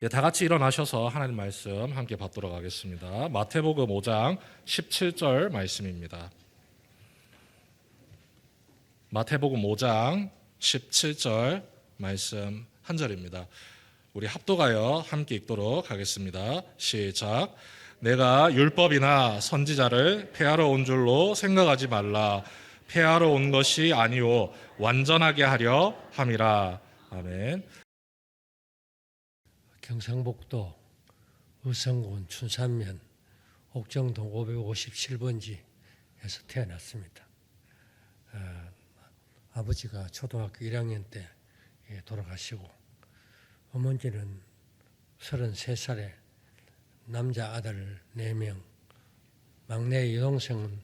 다 같이 일어나셔서 하나님 말씀 함께 받도록 하겠습니다. 마태복음 5장 17절 말씀입니다. 마태복음 5장 17절 말씀 한 절입니다. 우리 합독하여 함께 읽도록 하겠습니다. 시작. 내가 율법이나 선지자를 폐하러 온 줄로 생각하지 말라. 폐하러 온 것이 아니오 완전하게 하려 함이라. 아멘. 경상북도 의성군 춘산면 옥정동 557번지에서 태어났습니다. 아버지가 초등학교 1학년 때 돌아가시고 어머니는 33살에 남자 아들 4명, 막내 여동생은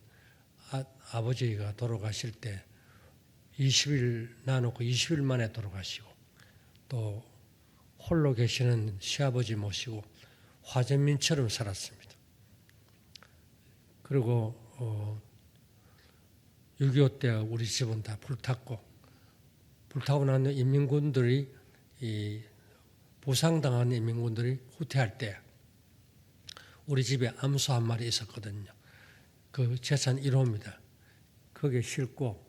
아버지가 돌아가실 때 20일 나놓고 20일 만에 돌아가시고 또 홀로 계시는 시아버지 모시고 화전민처럼 살았습니다. 그리고 6.25 때 우리 집은 다 불탔고 불타고 나는 인민군들이 부상당한 인민군들이 후퇴할 때 우리 집에 암소 한 마리 있었거든요. 그 재산 1호입니다. 거기에 싣고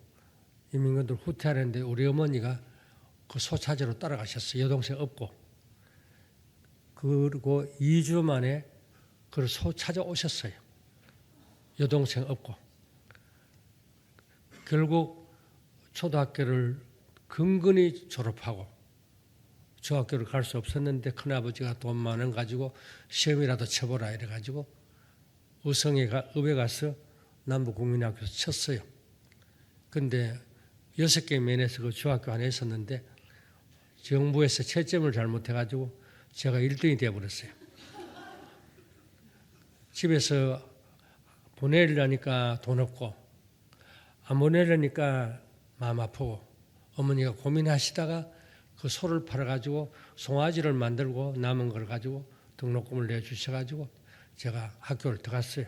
인민군들 후퇴하는데 우리 어머니가 그 소 찾으러 따라가셨어요. 여동생 없고. 그리고 2주 만에 그 소 찾아오셨어요. 여동생 없고. 결국 초등학교를 근근히 졸업하고 중학교를 갈 수 없었는데 큰아버지가 돈 만 원 가지고 시험이라도 쳐보라 이래가지고 의성에 가서 남부국민학교에서 쳤어요. 근데 6개 면에서 그 중학교 안에 있었는데 정부에서 채점을 잘못해가지고 제가 1등이 되어버렸어요. 집에서 보내려니까 돈 없고 안 보내려니까 마음 아프고 어머니가 고민하시다가 그 소를 팔아가지고 송아지를 만들고 남은 걸 가지고 등록금을 내주셔가지고 제가 학교를 들어갔어요.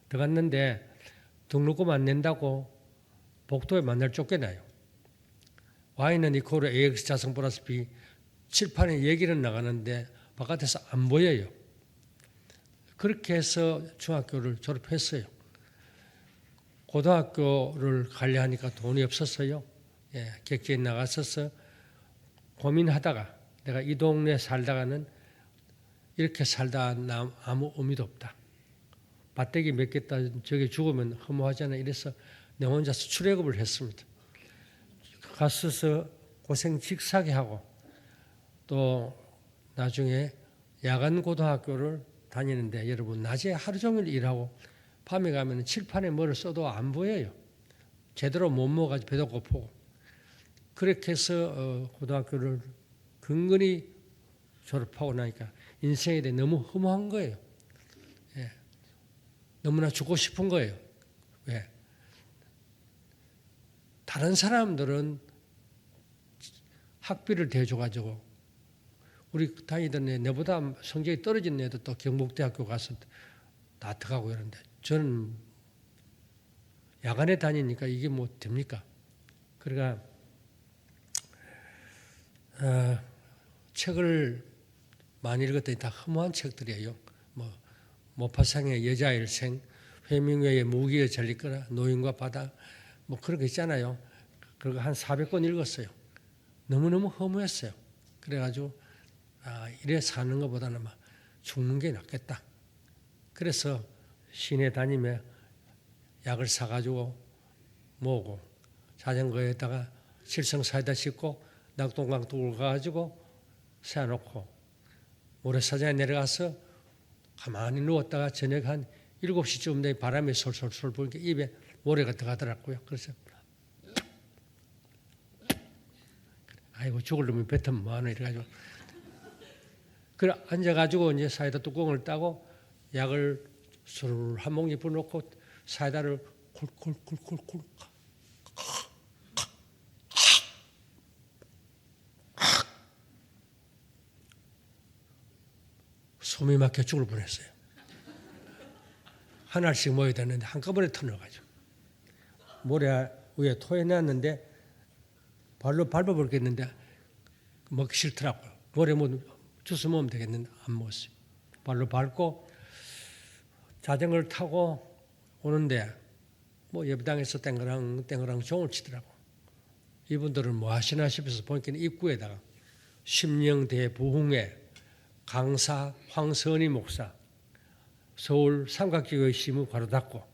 들어갔는데 등록금 안 낸다고 복도에 만날 쫓겨나요. Y는 이퀄 AX 자성 플러스 B 칠판에 얘기는 나가는데 바깥에서 안 보여요. 그렇게 해서 중학교를 졸업했어요. 고등학교를 가려 하니까 돈이 없었어요. 객지에 나갔어서 고민하다가 내가 이 동네에 살다가는 이렇게 살다 아무 의미도 없다. 밭대기 몇 개 따 저기 죽으면 허무하잖아. 이래서 내 혼자서 출애굽을 했습니다. 갔어서 고생 직사게 하고 또 나중에 야간 고등학교를 다니는데 여러분 낮에 하루 종일 일하고 밤에 가면 칠판에 뭐를 써도 안 보여요. 제대로 못 먹어가지고 배도 고프고 그렇게 해서 고등학교를 근근히 졸업하고 나니까 인생에 대해 너무 허무한 거예요. 너무나 죽고 싶은 거예요. 왜? 다른 사람들은 학비를 대줘가지고 우리 다니던 애 내보다 성적이 떨어진 애도 또 경북대학교 가서 다 들어가고 이러는데 저는 야간에 다니니까 이게 뭐 됩니까? 그러니까 책을 많이 읽었더니 다 허무한 책들이에요. 뭐 모파상의 여자일생, 회밍웨이의 무기에 잘리거나 노인과 바다 뭐 그런 거 있잖아요. 그리고 한 400권 읽었어요. 너무너무 허무했어요. 그래가지고 이래 사는 것보다는 막 죽는 게 낫겠다. 그래서 시내 다니며 약을 사가지고 모으고 자전거에다가 칠성사이다 싣고 낙동강 뚫고 가가지고 세워놓고 모래사장에 내려가서 가만히 누웠다가 저녁 한 7시쯤 되면 바람이 솔솔솔 불게 입에 모래가 들어가더라고요. 그래서 아이고 죽을 놈이 뱉으면 뭐하노 이래가지고 그래 앉아가지고 이제 사이다 뚜껑을 따고 약을 술 한 몽지 부어놓고 사이다를 콜콜콜콜콜 숨이 막혀 죽을 뻔했어요. 하나씩 모여야 되는데 한꺼번에 터넣어가지고 모래 위에 토해놨는데 발로 밟아버렸겠는데 먹기 싫더라고요. 모래 뭐 주스 먹으면 되겠는데 안 먹었어요. 발로 밟고 자전거를 타고 오는데 뭐 예배당에서 땡그랑 땡그랑 종을 치더라고. 이분들은 뭐 하시나 싶어서 보니까 입구에다가 심령대 부흥회 강사 황선희 목사 서울 삼각지교회 시무 바로 닫고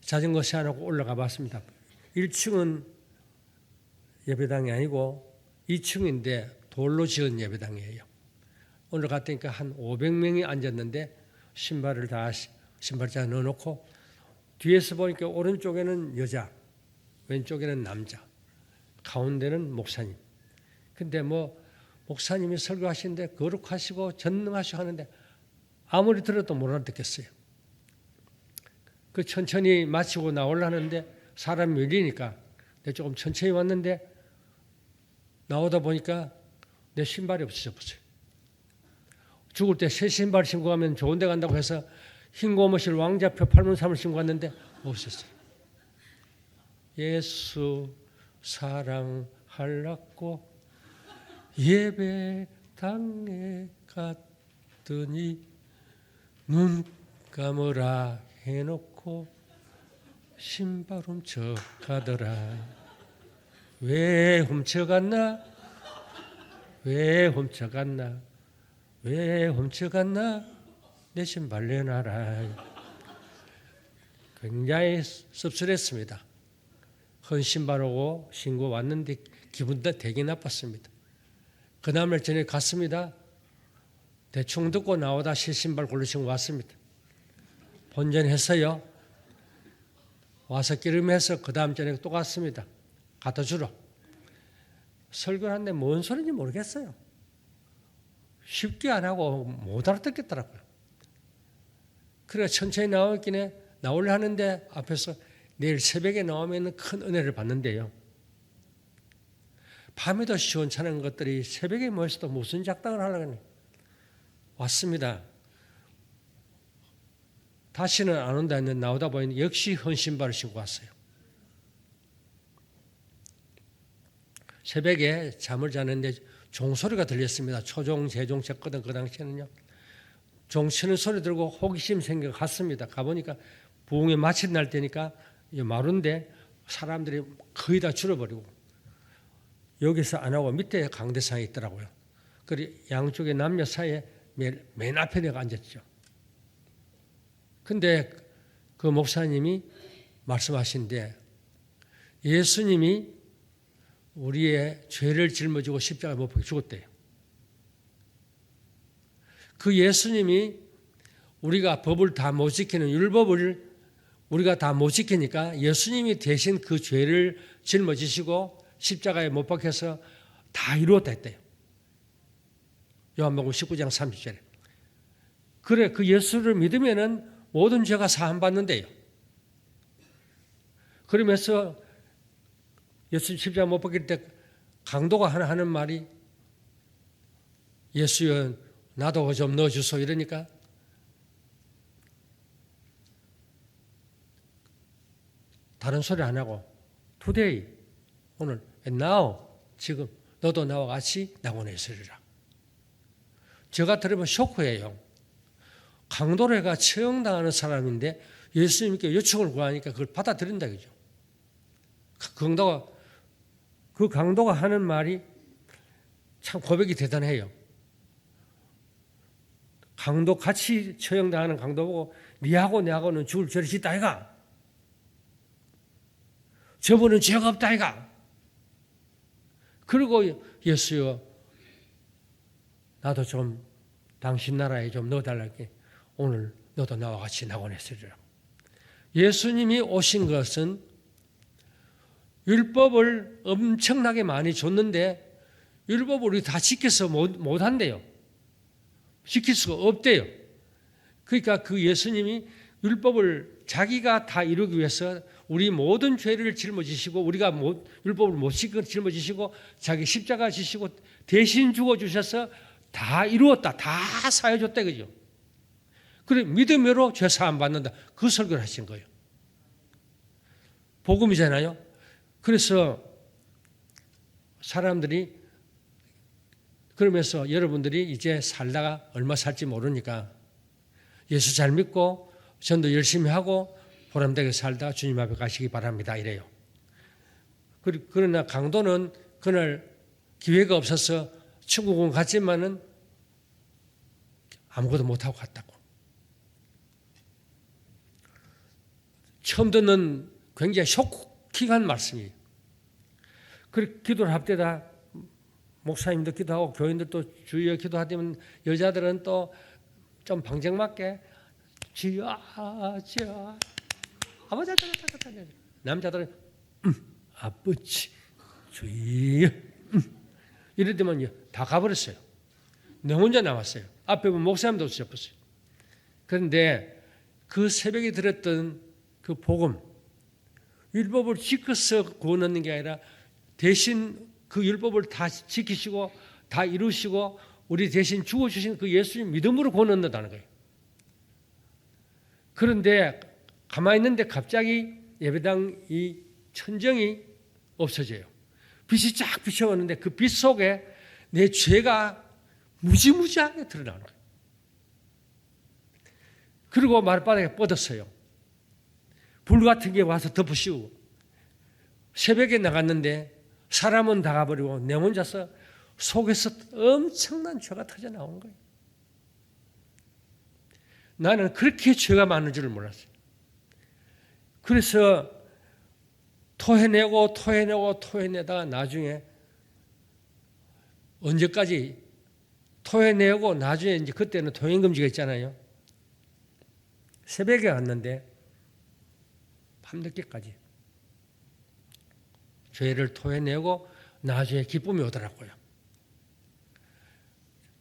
자전거 세워놓고 올라가 봤습니다. 1층은 예배당이 아니고 2층인데 돌로 지은 예배당이에요. 오늘 갔더니까 한 500명이 앉았는데 신발자 넣어놓고 뒤에서 보니까 오른쪽에는 여자, 왼쪽에는 남자, 가운데는 목사님. 근데 뭐 목사님이 설교하시는데 거룩하시고 전능하시고 하는데 아무리 들어도 못 알아듣겠어요. 그 천천히 마치고 나오려는데 사람이 밀리니까 내가 조금 천천히 왔는데 나오다 보니까 내 신발이 없어졌어요. 죽을 때 새 신발 신고 가면 좋은 데 간다고 해서 흰 고무실 왕자표 8문3을 신고 갔는데 없었어요. 예수 사랑하려고 예배당에 갔더니 눈 감으라 해놓고 신발 훔쳐가더라. 왜 훔쳐갔나? 왜 훔쳐갔나? 왜 훔쳐갔나? 내 신발 내놔라. 굉장히 씁쓸했습니다. 헌 신발 오고 신고 왔는데 기분도 되게 나빴습니다. 그 다음날 저녁에 갔습니다. 대충 듣고 나오다 새 신발 골로 신고 왔습니다. 본전했어요. 와서 기름해서 그 다음 저녁에 또 갔습니다. 갖다 주러. 설교를 하는데 뭔 소리인지 모르겠어요. 쉽게 안 하고 못 알아듣겠더라고요. 그래서 천천히 나오길래 나오려 하는데 앞에서 내일 새벽에 나오면 큰 은혜를 받는데요. 밤에도 시원찮은 것들이 새벽에 모여서도 무슨 작당을 하려고 왔습니다. 다시는 안 온다 했는데 나오다 보니 역시 헌 신발을 신고 왔어요. 새벽에 잠을 자는데 종소리가 들렸습니다. 초종, 재종 쳤거든 그 당시에는요. 종 치는 소리 들고 호기심 생겨 갔습니다. 가보니까 부흥회 마친 날 때니까 마루인데 사람들이 거의 다 줄어버리고 여기서 안 하고 밑에 강대상에 있더라고요. 그리고 양쪽에 남녀 사이에 맨 앞에 내가 앉았죠. 근데 그 목사님이 말씀하신데 예수님이 우리의 죄를 짊어지고 십자가에 못 박혀 죽었대요. 그 예수님이 우리가 법을 다 못 지키는 율법을 우리가 다 못 지키니까 예수님이 대신 그 죄를 짊어지시고 십자가에 못 박혀서 다 이루었다 했대요. 요한복음 19장 30절에. 그래 그 예수를 믿으면은 모든 죄가 사함받는데요. 그러면서 예수 십자가 못 박힐 때 강도가 하나 하는 말이 예수여 나도 좀 넣어주소 이러니까 다른 소리 안 하고 today 오늘 and now 지금 너도 나와 같이 낙원에 있으리라. 제가 들으면 쇼크예요. 강도래가 처형당하는 사람인데 예수님께 요청을 구하니까 그걸 받아들인다 그죠. 그 강도가 하는 말이 참 고백이 대단해요. 강도 같이 처형당하는 강도 보고 니하고 내하고는 죽을 죄를 짓다 아이가. 저분은 죄가 없다 아이가. 그리고 예수여 나도 좀 당신 나라에 좀 넣어달라게 오늘 너도 나와 같이 낙원에 있으리라. 예수님이 오신 것은 율법을 엄청나게 많이 줬는데 율법을 우리 다 지켜서 못한대요. 지킬 수가 없대요. 그러니까 그 예수님이 율법을 자기가 다 이루기 위해서 우리 모든 죄를 짊어지시고 우리가 율법을 못 지키고 짊어지시고 자기 십자가 지시고 대신 죽어주셔서 다 이루었다. 다 사해줬다 그죠. 그래 믿음으로 죄 사함 받는다. 그 설교를 하신 거예요. 복음이잖아요. 그래서 사람들이 그러면서 여러분들이 이제 살다가 얼마 살지 모르니까 예수 잘 믿고 전도 열심히 하고 보람되게 살다가 주님 앞에 가시기 바랍니다. 이래요. 그러나 강도는 그날 기회가 없어서 천국은 갔지만은 아무것도 못하고 갔다고. 처음 듣는 굉장히 쇼킹한 말씀이에요. 그 기도를 합때다 목사님도 기도하고 교인들도 주여 기도하면 여자들은 또 좀 방정맞게 주여 주여 아버지 남자들은 아버지 주여 이러더만요. 다 가버렸어요. 내 혼자 남았어요. 앞에 보면 목사님도 없어졌어요. 그런데 그 새벽에 들었던 그 복음, 율법을 지켜서 구원 얻는 게 아니라 대신 그 율법을 다 지키시고 다 이루시고 우리 대신 죽어주신 그 예수님 믿음으로 구원 얻는다는 거예요. 그런데 가만히 있는데 갑자기 예배당 이 천정이 없어져요. 빛이 쫙 비춰오는데 그 빛 속에 내 죄가 무지무지하게 드러나는 거예요. 그리고 말바닥에 뻗었어요. 불 같은 게 와서 덮으시고 새벽에 나갔는데 사람은 다 가버리고 내 혼자서 속에서 엄청난 죄가 터져 나온 거예요. 나는 그렇게 죄가 많은 줄을 몰랐어요. 그래서 토해내다가 나중에 언제까지 토해내고 나중에 이제 그때는 통행금지가 있잖아요. 새벽에 갔는데 밤늦게까지 죄를 토해내고 나중에 기쁨이 오더라고요.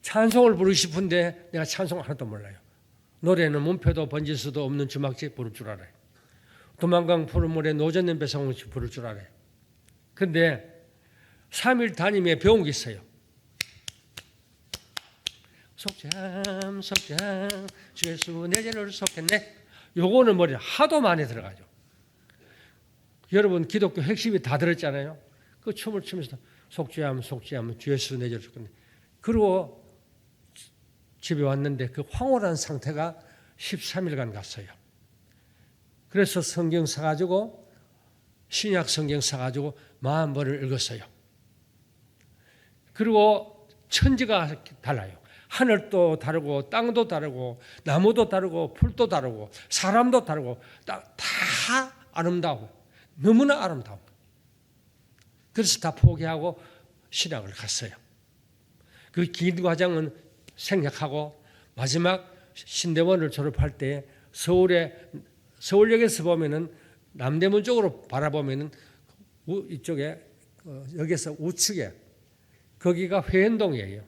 찬송을 부르고 싶은데 내가 찬송을 하나도 몰라요. 노래는 문표도 번질 수도 없는 주막집 부를 줄 알아요. 도망강 푸른물에 노젓는 배송을 부를 줄 알아요. 그런데 3일 담임에 배운 게 있어요. 속죄함 주 예수 내 죄를 속했네. 요거는 머리에 하도 많이 들어가죠. 여러분 기독교 핵심이 다 들었잖아요. 그 춤을 추면서 속죄함 주 예수 내 죄를 속했네. 그리고 집에 왔는데 그 황홀한 상태가 13일간 갔어요. 그래서 성경 사가지고 신약 성경 사가지고 40번을 읽었어요. 그리고 천지가 달라요. 하늘도 다르고 땅도 다르고 나무도 다르고 풀도 다르고 사람도 다르고 다 아름다워. 너무나 아름다워. 그래서 다 포기하고 신학을 갔어요. 그 긴 과정은 생략하고 마지막 신대원을 졸업할 때 서울역에서 보면은 남대문 쪽으로 바라보면은 이쪽에 여기서 우측에 거기가 회원동이에요.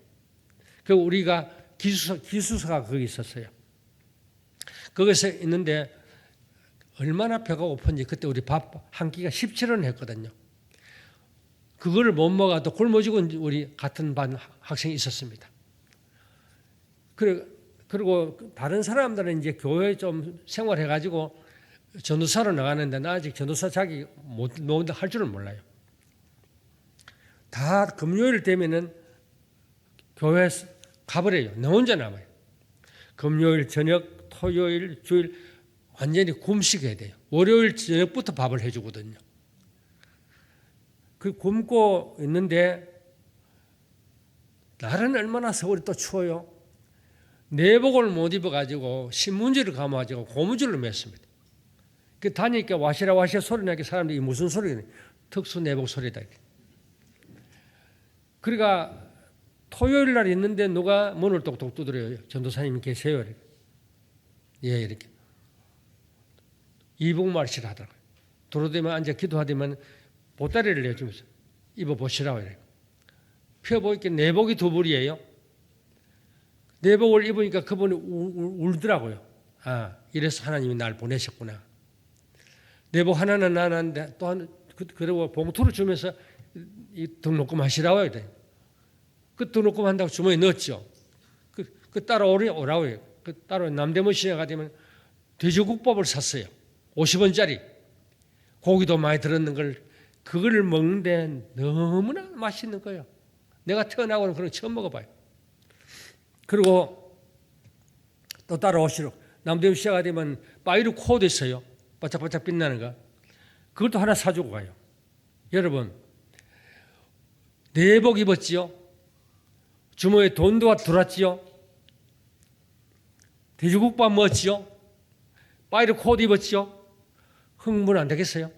그 우리가 기숙사가 거기 있었어요. 거기서 있는데 얼마나 배가 고픈지 그때 우리 밥 한 끼가 17원 했거든요. 그거를 못 먹어도 굶어 죽은 우리 같은 반 학생이 있었습니다. 그리고 다른 사람들은 이제 교회 좀 생활해가지고 전도사로 나가는데 나 아직 전도사 자기 못 할 줄은 몰라요. 다 금요일 되면은 교회 가버려요. 나 혼자 남아요. 금요일 저녁, 토요일, 주일 완전히 굶식해야 돼요. 월요일 저녁부터 밥을 해주거든요. 그 굶고 있는데 날은 얼마나 서울이 또 추워요. 내복을 못 입어가지고 신문지를 감아가지고 고무줄을 맸습니다. 그 다니까 와시라 소리 나게 사람들이 무슨 소리냐. 특수 내복 소리다. 그러니까 토요일 날 있는데 누가 문을 똑똑 두드려요. 전도사님 계세요. 이렇게. 예, 이렇게. 이북말씨를 하더라고요. 도로되면 앉아 기도하더만 보따리를 내주면서 입어보시라고 이래요. 펴보니까 내복이 두 벌이에요. 내복을 입으니까 그분이 울더라고요. 아, 이래서 하나님이 날 보내셨구나. 내복 하나는 나는데 또 그리고 봉투를 주면서 이 등록금 하시라고 이래. 그 등록금 한다고 주머니에 넣었죠. 그 따라오라고 해요. 그 따로 남대문 시장에 가면 돼지국밥을 샀어요. 50원짜리. 고기도 많이 들었는 걸 그걸 먹는데 너무나 맛있는 거예요. 내가 태어나고는 그런 거 처음 먹어봐요. 그리고 또 따라오시러 남대문 시야가 되면 파이르 코도 있어요. 바짝바짝 빛나는 거. 그것도 하나 사주고 가요. 여러분, 내복 입었지요? 주머니에 돈도 들었지요? 돼지국밥 먹었지요? 파이르 코도 입었지요? 흥분 안 되겠어요?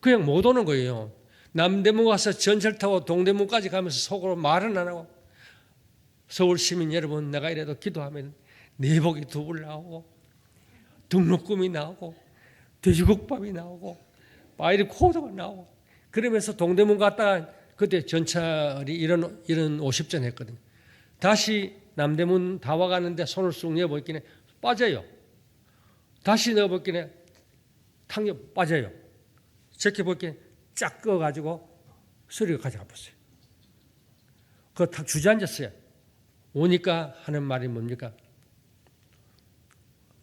그냥 못 오는 거예요. 남대문 가서 전철 타고 동대문까지 가면서 속으로 말은 안 하고, 서울 시민 여러분, 내가 이래도 기도하면 내복이 두 불 나오고 등록금이 나오고 돼지국밥이 나오고 파이르 코드가 나오고, 그러면서 동대문 갔다가 그때 전철이 이런 50전 했거든요. 다시 남대문 다 와가는데 손을 쑥 넣어보기에 빠져요. 다시 넣어보기에 탕이 빠져요. 저렇게 보기에 쫙 꺼가지고 소리가 가져가 봤어요. 그거 탁 주저앉았어요. 오니까 하는 말이 뭡니까?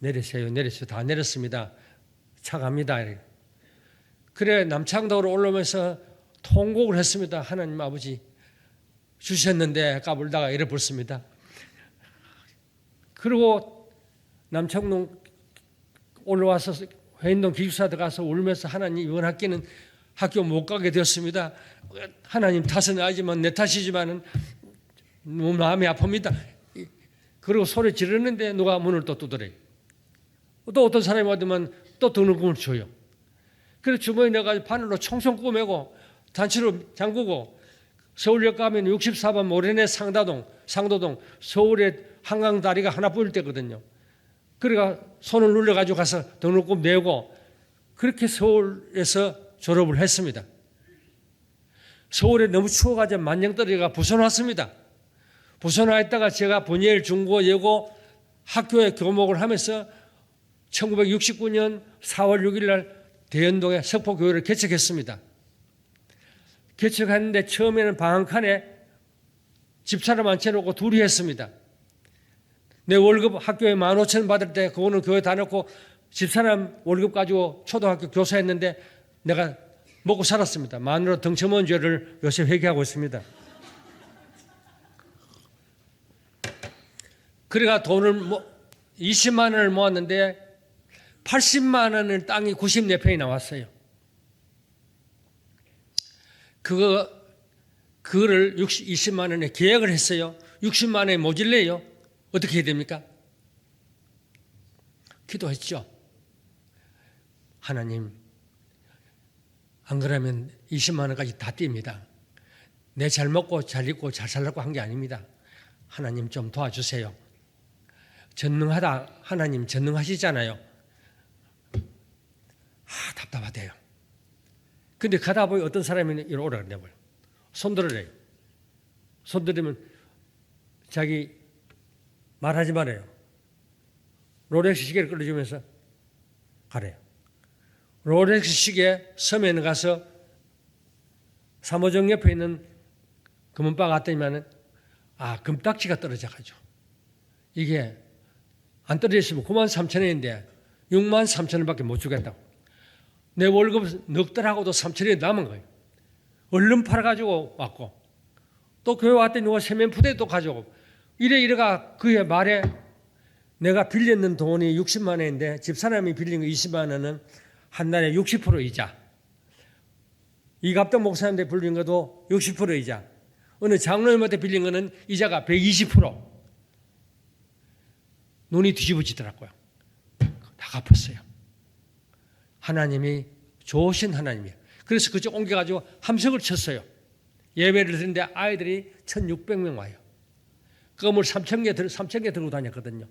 내리세요, 내리세요. 다 내렸습니다. 차 갑니다. 그래, 남창동으로 올라오면서 통곡을 했습니다. 하나님 아버지 주셨는데 까불다가 잃어버렸습니다. 그리고 남창동 올라와서 회인동 기숙사 들어가서 울면서 하나님 이번 학기는 학교 못 가게 되었습니다. 하나님 탓은 아니지만 내 탓이지만은 너무 마음이 아픕니다. 그리고 소리 지르는데 누가 문을 또 두드려요. 또 어떤 사람이 와두면 또 등록금을 줘요. 그래서 주머니에 넣어가지고 바늘로 총총 꼬매고 단추로 잠그고 서울역 가면 64번 모래내 상도동 서울에 한강다리가 하나 보일 때거든요. 그러니까 손을 눌러가지고 가서 등록금 내고 그렇게 서울에서 졸업을 했습니다. 서울에 너무 추워가지고 만령떨어져가 부산 왔습니다. 부산 와 있다가 제가 분예일 중고 예고 학교에 교목을 하면서 1969년 4월 6일 날 대연동에 석포교회를 개척했습니다. 개척했는데 처음에는 방 한 칸에 집사람 앉혀놓고 둘이 했습니다. 내 월급 학교에 15,000원 받을 때 그거는 교회 다 넣고 집사람 월급 가지고 초등학교 교사했는데 내가 먹고 살았습니다. 마누라 등쳐먹은 죄를 요새 회개하고 있습니다. 그래가 돈을 20만 원을 모았는데 80만 원을 땅이 94평이 나왔어요. 그거를 20만 원에 계약을 했어요. 60만 원에 모질래요. 어떻게 해야 됩니까? 기도했죠. 하나님, 안 그러면 20만 원까지 다 띱니다. 내 잘 먹고 잘 입고 잘 살라고 한 게 아닙니다. 하나님 좀 도와주세요. 전능하다, 하나님 전능하시잖아요. 답답하대요. 근데 가다 보니 어떤 사람이 이리 오라 그러냐고요. 손 들으래요. 손 들으면 자기 말하지 말아요. 롤렉스 시계를 끌어주면서 가래요. 롤렉스 시계 섬에는 가서 삼호정 옆에 있는 금은바 갔더니만은 금딱지가 떨어져가지고 이게 안 떨어졌으면 93,000원인데 63,000원밖에 못 주겠다고. 내 월급 넉 달하고도 3,000원이 남은 거예요. 얼른 팔아가지고 왔고 또 교회 왔더니 누가 세면푸대 또 가져오고 이래가 그의 말에 내가 빌렸는 돈이 60만 원인데 집사람이 빌린 거 20만 원은 한 달에 60% 이자, 이갑동 목사님한테 빌린 것도 60% 이자, 어느 장로님한테 빌린 거는 이자가 120%. 눈이 뒤집어지더라고요. 다 갚았어요. 하나님이 좋으신 하나님이에요. 그래서 그쪽 옮겨가지고 함석을 쳤어요. 예배를 드리는데 아이들이 1,600명 와요. 껌을 3,000개 들고 다녔거든요.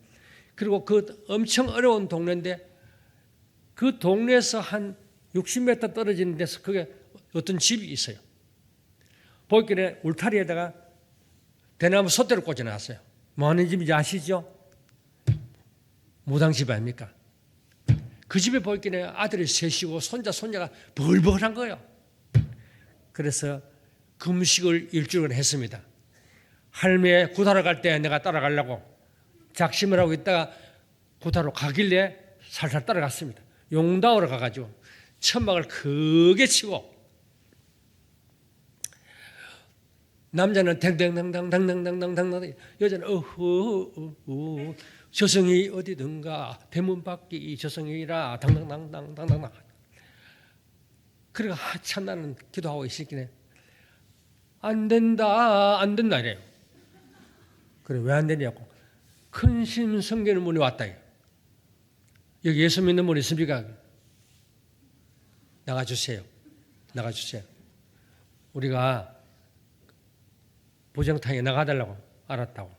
그리고 그 엄청 어려운 동네인데 그 동네에서 한 60m 떨어지는 데서 그게 어떤 집이 있어요. 보기에 울타리에다가 대나무 솥대를 꽂아놨어요. 뭐 하는 집인지 아시죠? 무당집 아닙니까? 그 집에 보기에 아들이 셋이고 손자가 벌벌한 거예요. 그래서 금식을 일주일간 했습니다. 할매 구타로 갈 때 내가 따라가려고 작심을 하고 있다가 구타로 가길래 살살 따라갔습니다. 용다우로 가가지고 천막을 크게 치고 남자는 댕댕당당당당당당당, 여자는 어허 저승이 어디든가 대문 밖이 저승이라 당당당당당당. 그래가 한참 나는 기도하고 있을기네. 안 된다 이래요. 그래 왜 안 되냐고. 큰심 성기는 분이 왔다. 여기 예수 믿는 분 있습니까? 나가주세요. 우리가 보정탕에 나가달라고 알았다고.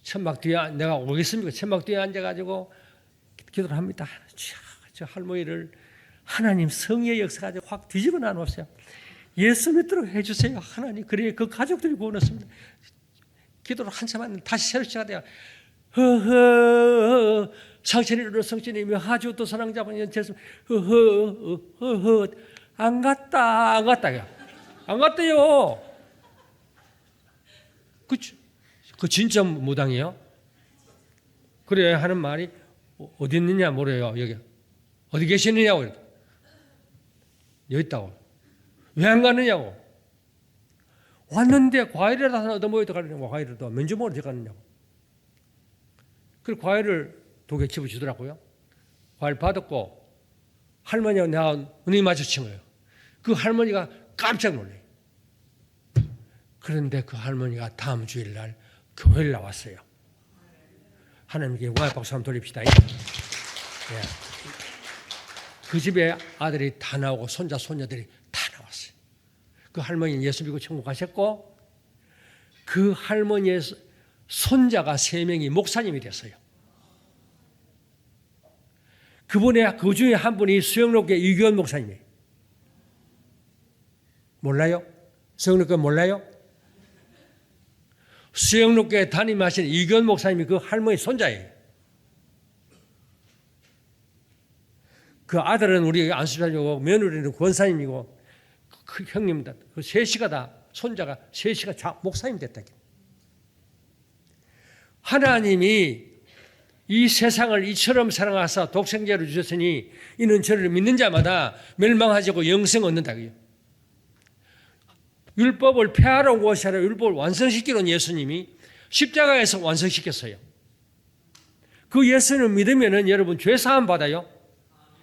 천막 뒤에 내가 오겠습니까? 천막 뒤에 앉아가지고 기도를 합니다. 저 할머니를 하나님 성의 역사 가지고 확 뒤집어 놔놓으세요. 예수 믿도록 해주세요. 하나님. 그래 그 가족들이 구원했습니다. 기도를 한참 하는데 다시 새로 시작돼요. 허허 상천이 이르러 성천이며 하주 또 사랑잡은 연체스 허허 안 갔다요. 안 갔대요. 그 진짜 무당이에요? 그래 하는 말이 어디 있느냐 모르요. 여기 어디 계시느냐고 이렇게. 여기 있다고. 왜 안 가느냐고. 왔는데 과일을 하나 얻어먹어도 가느냐고. 과일을 또 면주 먹으러 어디 가느냐고. 그래서 과일을 2개 집어주더라고요. 과일 받았고 할머니와 내가 눈이 마주친 거예요. 그 할머니가 깜짝 놀래요. 그런데 그 할머니가 다음 주일날 교회를 나왔어요. 하나님께 영광의 박수 한번 돌립시다. 예. 그 집에 아들이 다 나오고 손자 손녀들이 다 나왔어요. 그 할머니는 예수 믿고 천국 가셨고 그 할머니의 손자가 3명이 목사님이 됐어요. 그 중에 한 분이 수영록교회 이규원 목사님이에요. 몰라요? 수영록교회 몰라요? 수영록교회 담임하신 이규원 목사님이 그 할머니 손자예요. 그 아들은 우리 안수사님이고 며느리는 권사님이고 그 형님이다. 그 셋이가 다 손자가 셋이가 다 목사님 됐다. 하나님이 이 세상을 이처럼 사랑하사 독생자를 주셨으니 이는 저를 믿는 자마다 멸망하지 않고 영생 얻는다고요. 율법을 폐하러 온 것이 아니라 율법을 완성시키는 예수님이 십자가에서 완성시켰어요. 그 예수님 믿으면은 여러분 죄 사함 받아요.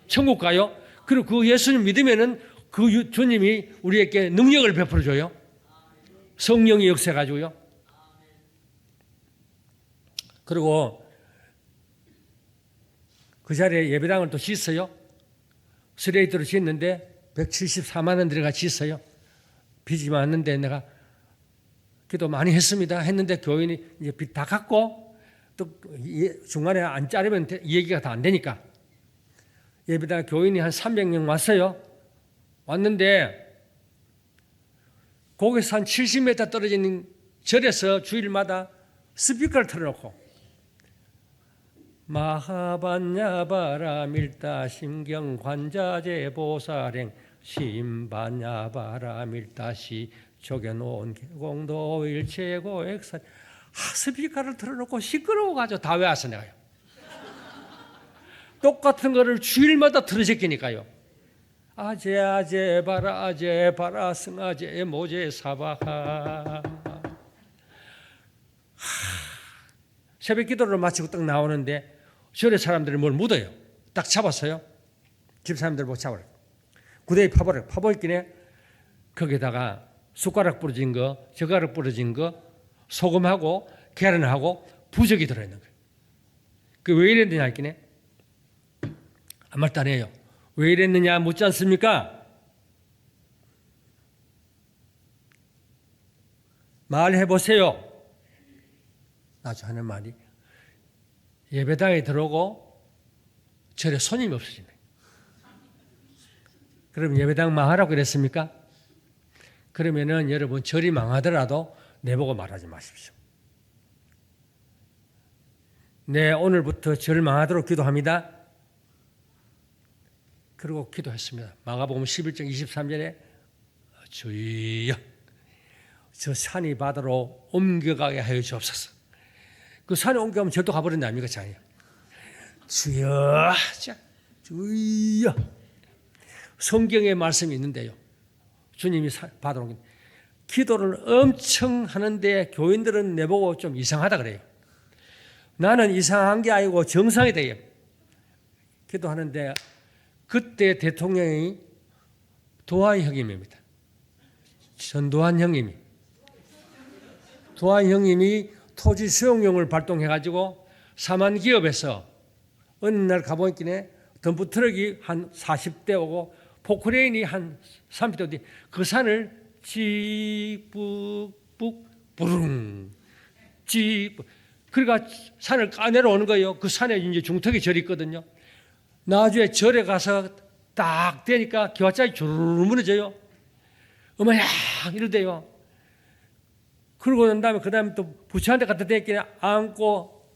천국 가요. 그리고 그 예수님 믿으면은 그 주님이 우리에게 능력을 베풀어 줘요. 성령이 역사해 가지고요. 그리고 그 자리에 예배당을 또 짓어요. 스레이트로 짓는데 174만 원 들어가 짓어요. 빚이 많은데 내가 기도 많이 했는데 교인이 이제 빚 다 갚고 또 중간에 안 자르면 얘기가 다 안 되니까 예배당 교인이 한 300명 왔어요. 왔는데 거기서 한 70m 떨어진 절에서 주일마다 스피커를 틀어놓고 마하반야바라 밀다 심경 관자재 보살행 신반야바라 밀다시 적여놓은 공도 일체고 액사 스피커를 틀어놓고 시끄러워가지고 다 외웠어 내가요. 똑같은 거를 주일마다 틀어제끼니까요. 아제 바라 승아제 모제 사바하. 새벽 기도를 마치고 딱 나오는데 절에 사람들이 뭘 묻어요. 딱 잡았어요. 집사람들 못 잡아요. 구덩이 파버려요. 파버렸기네. 거기다가 숟가락 부러진 거, 젓가락 부러진 거, 소금하고 계란하고 부적이 들어있는 거예요. 그 왜 이랬느냐 했기네. 아무 말도 안 해요. 왜 이랬느냐 묻지 않습니까? 말해보세요. 아주 하는 말이 예배당에 들어오고 절에 손님이 없어지네. 그럼 예배당 망하라고 그랬습니까? 그러면은 여러분 절이 망하더라도 내보고 말하지 마십시오. 네, 오늘부터 절 망하도록 기도합니다. 그리고 기도했습니다. 마가복음 11장 23절에 주여 저 산이 바다로 옮겨가게 하여 주옵소서. 그 산에 옮겨가면 절도 가버린다 아닙니까? 자녀. 주여 주여 성경에 말씀이 있는데요. 주님이 바다로 옮긴 기도를 엄청 하는데 교인들은 내보고 좀 이상하다 그래요. 나는 이상한 게 아니고 정상이 돼요. 기도하는데 그때 대통령이 도한 형님입니다. 전도한 형님이. 도한 형님이 토지 수용용을 발동해가지고 사만기업에서 어느 날 가보니까 덤프트럭이 한 40대 오고 포크레인이 한 30대 오고 그 산을 찌뿌뿌 부릉 찌뿌 그러니까 산을 까내려오는 거예요. 그 산에 이제 중턱이 절이 있거든요. 나중에 절에 가서 딱 되니까 기와짝이 주르르 무너져요. 어머야 이러대요. 그러고 난 다음에 그 다음에 또 부처한테 갖다 대니까 안고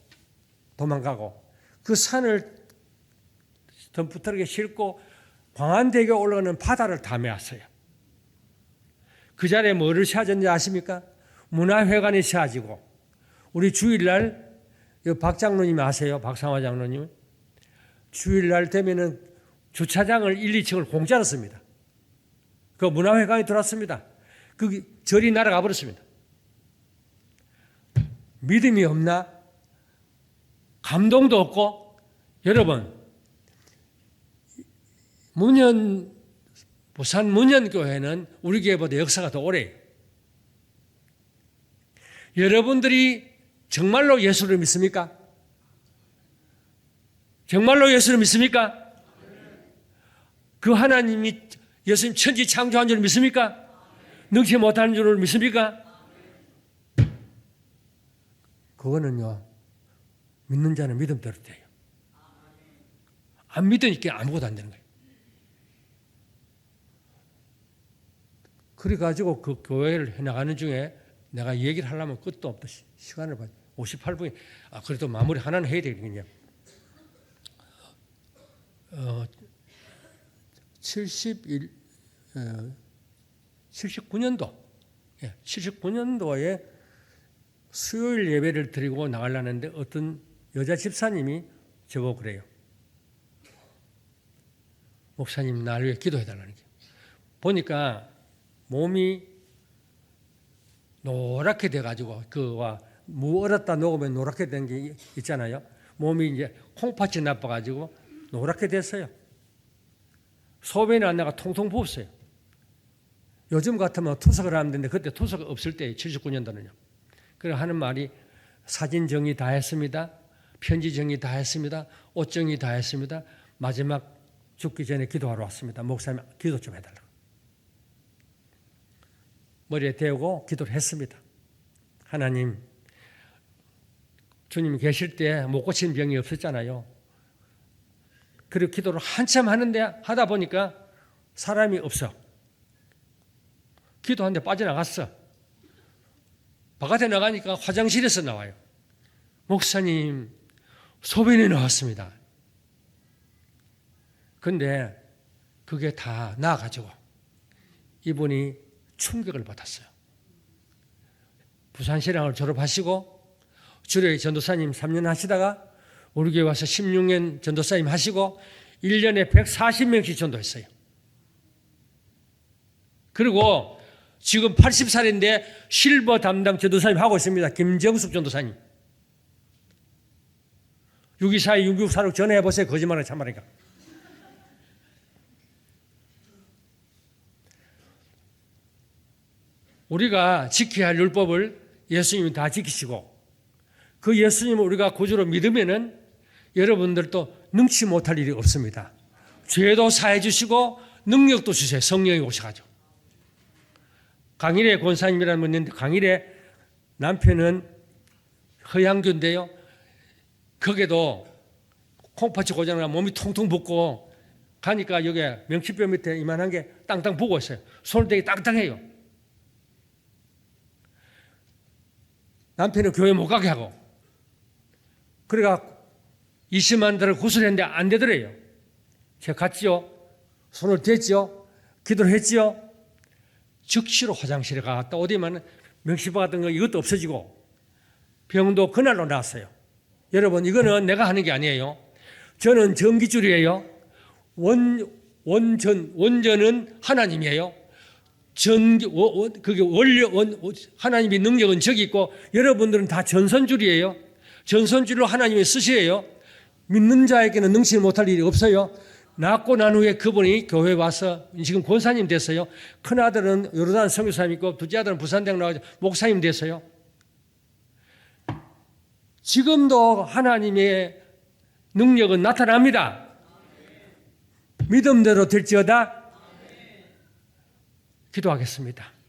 도망가고 그 산을 덤프트럭에 싣고 광안대교 올라가는 바다를 다 메웠어요. 그 자리에 뭐를 세워졌는지 아십니까? 문화회관이 세워지고 우리 주일날 박 장로님 아세요? 박상화 장로님. 주일날 되면은 주차장을 1, 2층을 공짜로 씁니다. 그 문화회관이 들어왔습니다. 그 절이 날아가 버렸습니다. 믿음이 없나? 감동도 없고 여러분 부산 문현교회는 우리 교회보다 역사가 더 오래요. 여러분들이 정말로 예수를 믿습니까? 정말로 예수를 믿습니까? 그 하나님이 예수님 천지 창조한 줄 믿습니까? 능치 못하는 줄을 믿습니까? 그거는요, 믿는 자는 믿음대로 돼요. 안 믿으니까 아무것도 안 되는 거예요. 그래가지고 그 교회를 해나가는 중에 내가 얘기를 하려면 끝도 없다. 시간을 봐. 58분이, 그래도 마무리 하나는 해야 되겠군요. 79년도에 수요일 예배를 드리고 나가려는데 어떤 여자 집사님이 저보고 그래요. 목사님 날 위해 기도해달라는 게. 보니까 몸이 노랗게 돼가지고 그와 무 얼었다 녹으면 노랗게 된 게 있잖아요. 몸이 이제 콩팥이 나빠가지고 노랗게 됐어요. 소변이 안 나가 통통 부었어요. 요즘 같으면 투석을 하면 되는데 그때 투석 없을 때 79년도는요. 그래 하는 말이 사진 정리 다 했습니다. 편지 정리 다 했습니다. 옷 정리 다 했습니다. 마지막 죽기 전에 기도하러 왔습니다. 목사님 기도 좀 해달라고. 머리에 대고 기도를 했습니다. 하나님, 주님 계실 때 못 고치는 병이 없었잖아요. 그리고 기도를 한참 하다 보니까 사람이 없어. 기도하는데 빠져나갔어. 바깥에 나가니까 화장실에서 나와요. 목사님, 소변이 나왔습니다. 근데 그게 다 나아가지고 이분이 충격을 받았어요. 부산신앙을 졸업하시고 주례 전도사님 3년 하시다가 우리 교회 와서 16년 전도사님 하시고 1년에 140명씩 전도했어요. 그리고 지금 80살인데 실버 담당 전도사님 하고 있습니다. 김정숙 전도사님. 6242-6646 전화해보세요. 거짓말을 참말이니까. 우리가 지켜야 할 율법을 예수님이 다 지키시고 그 예수님을 우리가 구주로 믿으면은 여러분들도 능치 못할 일이 없습니다. 죄도 사해 주시고 능력도 주세요. 성령이 오셔가지고. 강일의 권사님이라는 분이 있는데 강일의 남편은 허양규인데요. 거기도 콩팥이 고장나 몸이 통통 붓고 가니까 여기 명치뼈 밑에 이만한 게 땅땅 부고 있어요. 손을 되게 땅땅해요. 남편은 교회 못 가게 하고 그래가 20만 달을 구슬했는데 안 되더래요. 제가 갔지요. 손을 댔지요. 기도를 했지요. 즉시로 화장실에 갔다 오더만 명시보 같은 거 이것도 없어지고 병도 그날로 나았어요. 여러분 이거는 내가 하는 게 아니에요. 저는 전기줄이에요. 원전은 하나님이에요. 그게 하나님의 능력은 저기 있고 여러분들은 다 전선줄이에요. 전선줄로 하나님의 쓰시에요. 믿는 자에게는 능치 못할 일이 없어요. 낳고 난 후에 그분이 교회에 와서 지금 권사님 됐어요. 큰아들은 요르단 선교사님 있고 둘째 아들은 부산대학 나와서 목사님 됐어요. 지금도 하나님의 능력은 나타납니다. 믿음대로 될지어다. 기도하겠습니다.